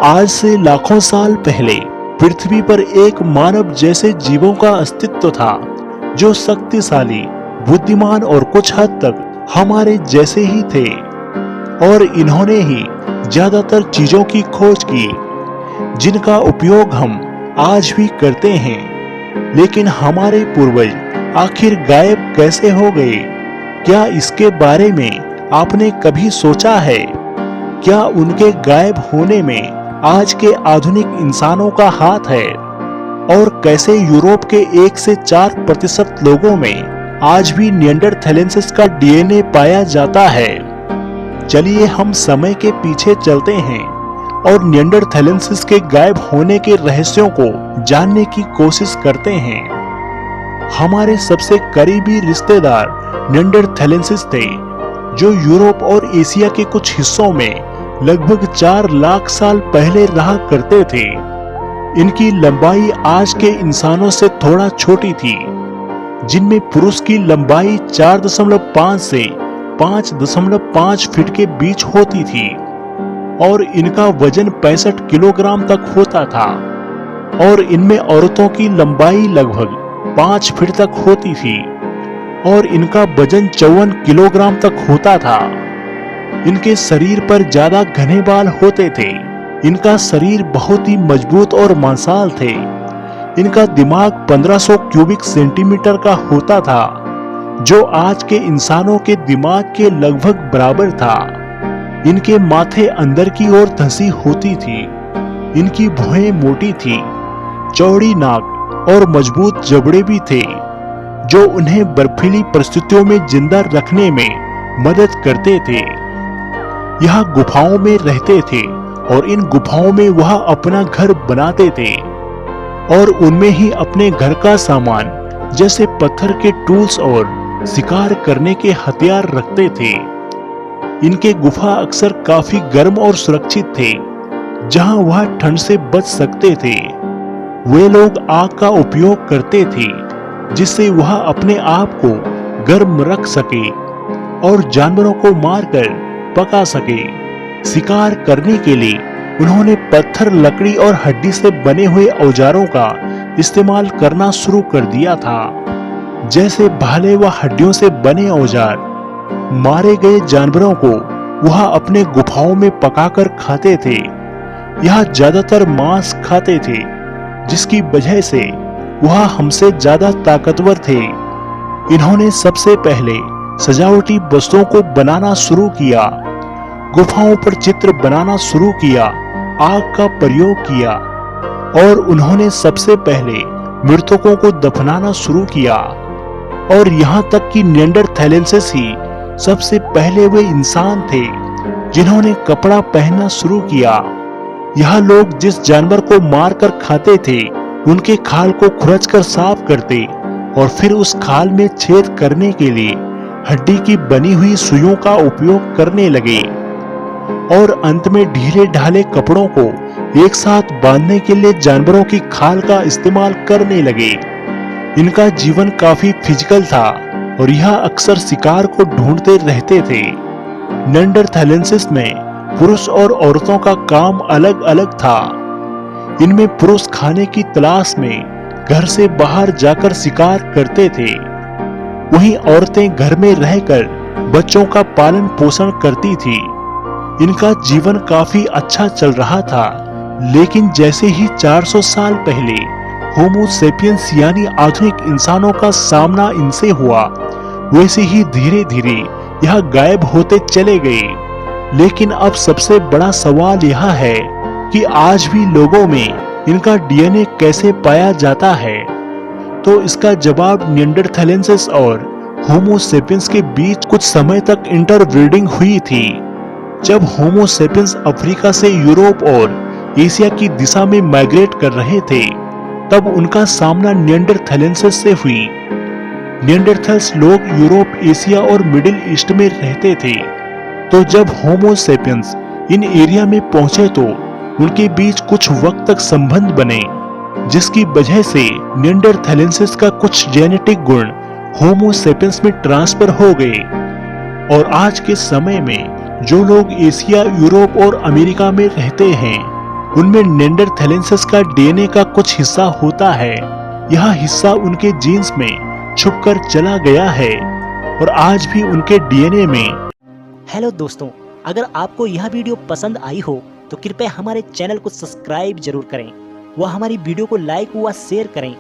आज से लाखों साल पहले पृथ्वी पर एक मानव जैसे जीवों का अस्तित्व था, जो शक्तिशाली, बुद्धिमान और कुछ हद तक हमारे जैसे ही थे। और इन्होंने ही ज्यादातर चीजों की खोज की, जिनका उपयोग हम आज भी करते हैं। लेकिन हमारे पूर्वज आखिर गायब कैसे हो गए? क्या इसके बारे में आपने कभी सोचा है? क्या उनके गायब होने में आज के आधुनिक इंसानों का हाथ है? और कैसे यूरोप के 1 से 4% लोगों में आज भी निएंडरथैलेंसिस का डीएनए पाया जाता है? चलिए हम समय के पीछे चलते हैं और निएंडरथैलेंसिस के गायब होने के रहस्यों को जानने की कोशिश करते हैं। हमारे सबसे करीबी रिश्तेदार निएंडरथैलेंसिस थे, जो यूरोप और एशिया के कुछ हिस्सों में लगभग 4 लाख साल पहले रहा करते थे। इनकी लंबाई आज के इंसानों से थोड़ा छोटी थी, जिनमें पुरुष की लंबाई 4.5 से 5.5 फीट के बीच होती थी और इनका वजन 65 किलोग्राम तक होता था। और इनमें औरतों की लंबाई लगभग 5 फीट तक होती थी और इनका वजन 54 किलोग्राम तक होता था। इनके शरीर पर ज्यादा घने बाल होते थे। इनका शरीर बहुत ही मजबूत और मांसाल थे। इनका दिमाग 1500 क्यूबिक सेंटीमीटर का होता था, जो आज के इंसानों के दिमाग के लगभग बराबर था। इनके माथे अंदर की ओर धंसी होती थी। इनकी भौहें मोटी थी, चौड़ी नाक और मजबूत जबड़े भी थे, जो उन्हें बर्फीली परिस्थितियों में जिंदा रखने में मदद करते थे। यह गुफाओं में रहते थे और इन गुफाओं में वह अपना घर बनाते थे और उनमें ही अपने घर का सामान जैसे पत्थर के टूल्स और शिकार करने के हथियार रखते थे। इनके गुफा अक्सर काफी गर्म और सुरक्षित थे, जहां वह ठंड से बच सकते थे। वे लोग आग का उपयोग करते थे, जिससे वह अपने आप को गर्म रख सके और जानवरों को मारकर पका सके। शिकार करने के लिए उन्होंने पत्थर, लकड़ी और हड्डी से बने हुए औजारों का इस्तेमाल करना शुरू कर दिया था, जैसे भाले व हड्डियों से बने औजार। मारे गए जानवरों को वह अपने गुफाओं में पकाकर खाते थे। यह ज्यादातर मांस खाते थे, जिसकी वजह से वह हमसे ज्यादा ताकतवर थे। इन्होंने सबसे पहले सजावटी वस्तुओं को बनाना शुरू किया, गुफाओं पर चित्र बनाना शुरू किया, आग का प्रयोग किया और उन्होंने सबसे पहले मृतकों को दफनाना शुरू किया। और यहाँ तक कि निएंडरथैलेंसिस ही सबसे पहले वे इंसान थे जिन्होंने कपड़ा पहनना शुरू किया। यह लोग जिस जानवर को मारकर खाते थे, उनके खाल को खुरचकर साफ करते और फिर उस खाल में छेद करने के लिए हड्डी की बनी हुई सुइयों का उपयोग करने लगे और अंत में ढीले ढाले कपड़ों को एक साथ बांधने के लिए जानवरों की खाल का इस्तेमाल करने लगे। इनका जीवन काफी फिजिकल था और यह अक्सर शिकार को ढूंढते रहते थे। निएंडरथैलेंसिस में पुरुष और औरतों का काम अलग अलग था। इनमें पुरुष खाने की तलाश में घर से बाहर जाकर शिकार करते थे, वहीं औरतें घर में रहकर बच्चों का पालन पोषण करती थी। इनका जीवन काफी अच्छा चल रहा था, लेकिन जैसे ही 400 साल पहले होमो सेपियंस यानी आधुनिक इंसानों का सामना इनसे हुआ, वैसे ही धीरे धीरे यह गायब होते चले गए। लेकिन अब सबसे बड़ा सवाल यह है कि आज भी लोगों में इनका डीएनए कैसे पाया जाता है? तो इसका जवाब निएंडरथैलेंसिस और होमो सेपियंस के बीच कुछ समय तक इंटरब्रीडिंग हुई थी। जब होमो सेपियंस अफ्रीका से यूरोप और एशिया की दिशा में माइग्रेट कर रहे थे, तब उनका सामना निएंडरथैलेंसिस से हुई। निएंडरथैल्स लोग यूरोप, एशिया और मिडिल ईस्ट में रहते थे। तो जब होमो सेपियंस इन एरिया में पहुंचे तो उनके बीच कुछ वक्त तक संबंध बने, जिसकी वजह से निएंडरथैलेंसिस का कुछ जेनेटिक गुण होमो सेपियंस में ट्रांसफर हो गए। और आज के समय में जो लोग एशिया, यूरोप और अमेरिका में रहते हैं, उनमें नेंडरथैलेंसिस का डीएनए का कुछ हिस्सा होता है। यह हिस्सा उनके जीन्स में छुपकर चला गया है और आज भी उनके डीएनए में। हेलो दोस्तों, अगर आपको यह वीडियो पसंद आई हो तो कृपया हमारे चैनल को सब्सक्राइब जरूर करें व हमारी वीडियो को लाइक व शेयर करें